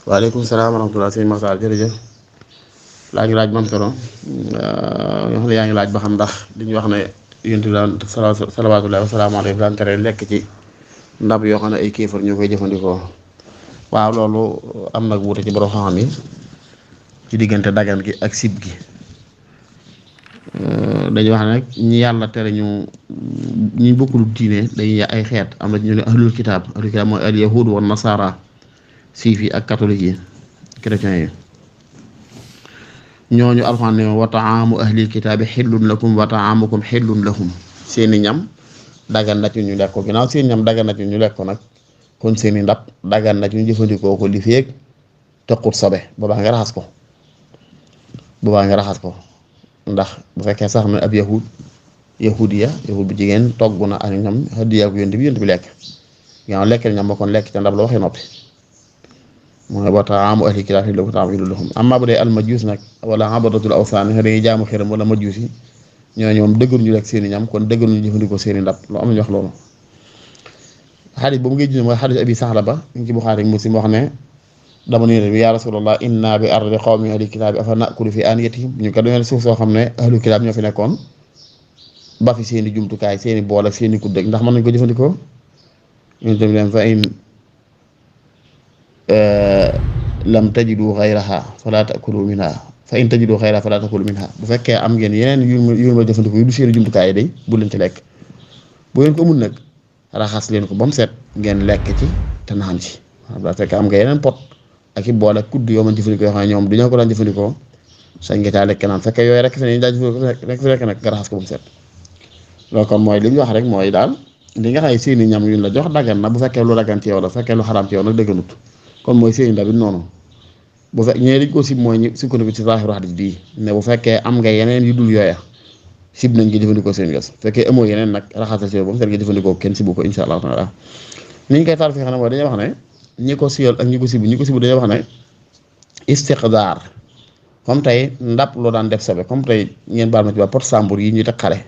waaleykum salaam wa rahmatulah sëñ Maxtaar jërëjëf laaj bu am solo yoo xam ne yaa ngi laaj ba xam ndax li ñuy wax ne yonent bi daan salawaatullaahi wa salaamu alayhi daan tere lekk ci ndab yoo xam ne ay kéefar ñoo koy jëfandikoo. waaw loolu am nag wuute ci borom xam-xam yi ci diggante dagan gi ak sib gi. dañuy wax ne nag ñi yàlla tere ñi bokkul diine dañuy ay xeet am na ñu ne ahlul kitaab mooy al yahud wa nasara siif yi ak catholique yi chrétiens yi ñooñu alxuraan ne wa taamu ahlil kitaabi xillun lakum wa taamukum xillun lahum seeni ñam dagan na ci ñu lekk ko ginnaaw seeni ñam dagan na ci ñu lekk ko nag kon seeni ndab dagan na ci ñu jëfandikoo ko li feeg tëqut sobe boobaa nga raxas ko ndax bu fekkee sax na ab yahud bu jigéen togg na ak ñam hadiya ko yonent bi lekk ginnaaw lekkal ñam ba kon lekk ca ndab la waxee noppi mooy wa taamu ahli kitaab xillun lakum wa taamukum xillun lahum amma bu dee almajuus nag wala abadatul awsaan dañuy jaamu xëram wala majuus yi ñooñu moom dëggalu ñu lekk seeni ñam kon dëggalu ñu jëfandikoo seeni ndab loo am nañu wax loolu. xadis boobu ngay gis mooy xadis abi Saxlaba ngi ci Buxaari Muslim wax ne dama ne yaa rasulallah inna bi ardi qawmi ahli kitaabi afa nakulu fi aaniyatihim ñu ko doon suuf soo xam ne ahlu kitaab ñoo fi nekkoon ba fi seeni jumtukaay seeni bool ak seeni kudd ndax mën nañ ko jëfandikoo ñun tamit leen fa in lam tajidu xayraha fala takulu minha fa in tajidu xayraha fala takulu minha bu fekkee am ngeen yeneen yu ma jëfandikoo yu du seeni jumtukaay day bu leen ci lekk bu ngeen ko amul nag raxas leen ko ba mu set ngeen lekk ci te naan ci bu fekkee am nga yeneen pot ak i boole kudd yoo mën jëfandikoo yoo xam ne ñoom du ñoo ko daan jëfandikoo sañ nga caa lekk naan fekkee yooyu rek fi ne ñu daa jëfandikoo rek fi rek nag nga raxas ko ba mu set loolu kon mooy li ñu wax rek mooy daal li nga xam ne seeni ñam yuñ la jox dagan na bu fekkee lu dagan ci yow la bu fekkee lu xaraam ci yow nag dëgganut kon mooy seeni ndabit noonu bu fekk ñee liñ ko sib mooy ñu sukkandiku ci zaahiru hadiis bii ne bu fekkee am nga yeneen yu dul yooya sib nañ nga jëfandikoo seen gas fekkee amoo yeneen nag raxasal si ba mu set nga jëfandikoo kenn sibu ko insha Allah taala ni ñu koy taal fi xam ne mooy dañuy wax ne ñi ko siyal ak ñi ko sibu dañuy wax ne istiqdaar comme tey ndab loo daan def sobe comme tey ngeen baal ma ci ba pot sambur yi ñuy teg xale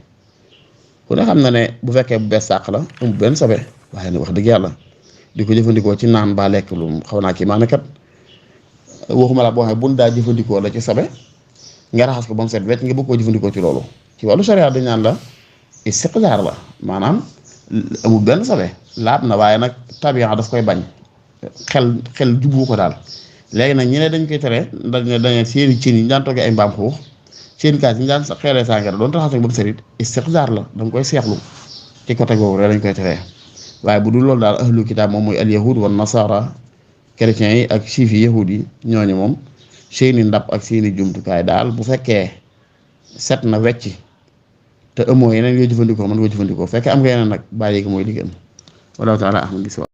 ku ne xam na ne bu fekkee bu bees sàq la amul benn sobe waaye nag wax dëgg yàlla di ko jëfandikoo ci naan ba lekk lu xaw naa kii maanaam kat waxuma la boo xam ne buñ daa jëfandikoo la ci sobe nga raxas ko ba mu set wecc nga bëgg koo jëfandikoo ci loolu ci wàllu sharia dañ naan la istiqdaar la maanaam amul benn sobe laab na waaye nag tabiya daf koy bañ xel jubbu ko daal léegi nag ñi ne dañ koy tere dañ seeni cin yi ñu daan toggee ay mbaam xuux seen kaas yi ñu daan xeelee sàngara doon taxas ba mu set istiqdaar la da nga koy seexlu ci côté boobu rek lañ koy teree waaye bu dul loolu daal ahlu kitaab moom mooy al yahud wa nasara chrétiens yi ak siif yi yahud yi ñooñu moom seeni ndab ak seeni jumtukaay daal bu fekkee set na wecc te amoo yeneen yoo jëfandikoo mën nga jëfandikoo fekkee am nga yeneen nag bàyyi ko mooy li gën wallahu taala ahmad gis